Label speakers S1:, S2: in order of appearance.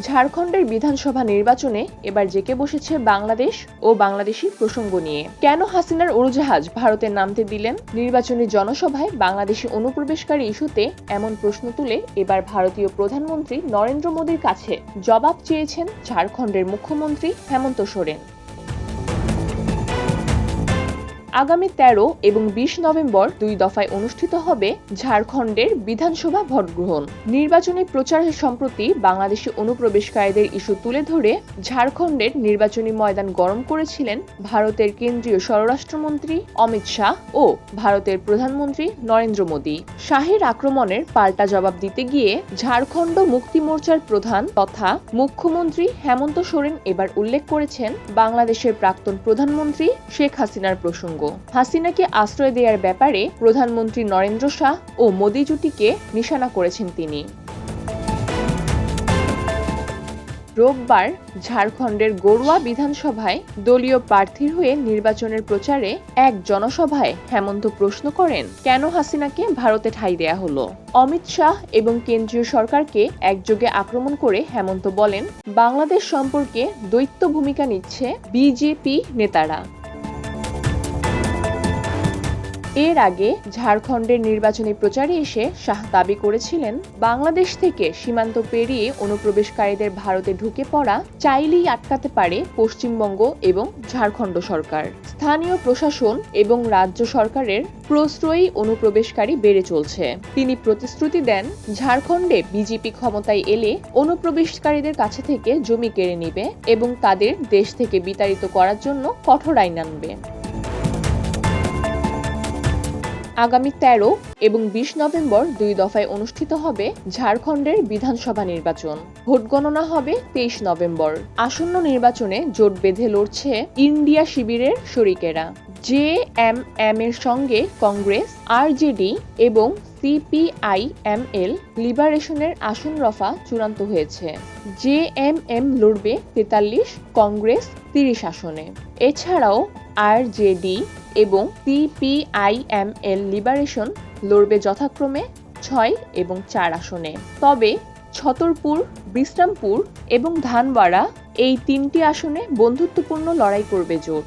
S1: ঝাড়খণ্ডের বিধানসভা নির্বাচনে এবার জেঁকে বসেছে বাংলাদেশ ও বাংলাদেশি প্রসঙ্গ নিয়ে। কেন হাসিনার উড়োজাহাজ ভারতে নামতে দিলেন? নির্বাচনী জনসভায় বাংলাদেশি অনুপ্রবেশকারী ইস্যুতে এমন প্রশ্ন তুলে এবার ভারতীয় প্রধানমন্ত্রী নরেন্দ্র মোদীর কাছে জবাব চেয়েছেন ঝাড়খণ্ডের মুখ্যমন্ত্রী হেমন্ত সোরেন। আগামী 13 এবং 20 নভেম্বর 2 দফায় অনুষ্ঠিত হবে ঝাড়খণ্ডের বিধানসভা ভোটগ্রহণ। নির্বাচনী প্রচারে সম্প্রতি বাংলাদেশি অনুপ্রবেশকারীদের ইস্যু তুলে ধরে ঝাড়খণ্ডের নির্বাচনী ময়দান গরম করেছিলেন ভারতের কেন্দ্রীয় স্বরাষ্ট্রমন্ত্রী অমিত শাহ ও ভারতের প্রধানমন্ত্রী নরেন্দ্র মোদী। শাহের আক্রমণের পাল্টা জবাব দিতে গিয়ে ঝাড়খণ্ড মুক্তি মোর্চার প্রধান তথা মুখ্যমন্ত্রী হেমন্ত সোরেন এবার উল্লেখ করেছেন বাংলাদেশের প্রাক্তন প্রধানমন্ত্রী শেখ হাসিনার প্রসঙ্গ। হাসিনাকে আশ্রয় দেওয়ার ব্যাপারে প্রধানমন্ত্রী নরেন্দ্র শাহ ও মোদী জুটিকে নিশানা করেছেন তিনি। রোববার ঝাড়খণ্ডের গড়ুয়া বিধানসভায় দলীয় প্রার্থীর হয়ে নির্বাচনের প্রচারে এক জনসভায় হেমন্ত প্রশ্ন করেন, কেন হাসিনাকে ভারতে ঠাঁই দেয়া হলো? অমিত শাহ এবং কেন্দ্রীয় সরকারকে একযোগে আক্রমণ করে হেমন্ত বলেন, বাংলাদেশ সম্পর্কে দ্বৈত ভূমিকা নিচ্ছে বিজেপি নেতারা। এর আগে ঝাড়খণ্ডের নির্বাচনী প্রচারে এসে শাহ দাবি করেছিলেন, বাংলাদেশ থেকে সীমান্ত পেরিয়ে অনুপ্রবেশকারীদের ভারতে ঢুকে পড়া চাইলেই আটকাতে পারে পশ্চিমবঙ্গ এবং ঝাড়খণ্ড সরকার। স্থানীয় প্রশাসন এবং রাজ্য সরকারের প্রশ্রয়ী অনুপ্রবেশকারী বেড়ে চলছে। তিনি প্রতিশ্রুতি দেন, ঝাড়খণ্ডে বিজেপি ক্ষমতায় এলে অনুপ্রবেশকারীদের কাছে থেকে জমি কেড়ে নিবে এবং তাদের দেশ থেকে বিতাড়িত করার জন্য কঠোর আইন আনবে। আগামী 13 এবং 20 নভেম্বর 2 দফায় অনুষ্ঠিত হবে ঝাড়খণ্ডের বিধানসভা নির্বাচন। ভোট গণনা হবে 23 নভেম্বর। আসন্ন নির্বাচনে জোট বেঁধে লড়ছে ইন্ডিয়া শিবিরের শরিকেরা। জেএমএম এর সঙ্গে কংগ্রেস, আরজেডি এবং সিপিআইএমএল লিবারেশনের আসন রফা চূড়ান্ত হয়েছে। জেএমএম লড়বে 43, কংগ্রেস 30 আসনে। এছাড়াও আরজেডি এবং সিপিআইএমএল লিবারেশন লড়বে যথাক্রমে 6 এবং 4 আসনে। তবে ছতরপুর, বিশ্রামপুর এবং ধানবাড়া এই 3টি আসনে বন্ধুত্বপূর্ণ লড়াই করবে জোট।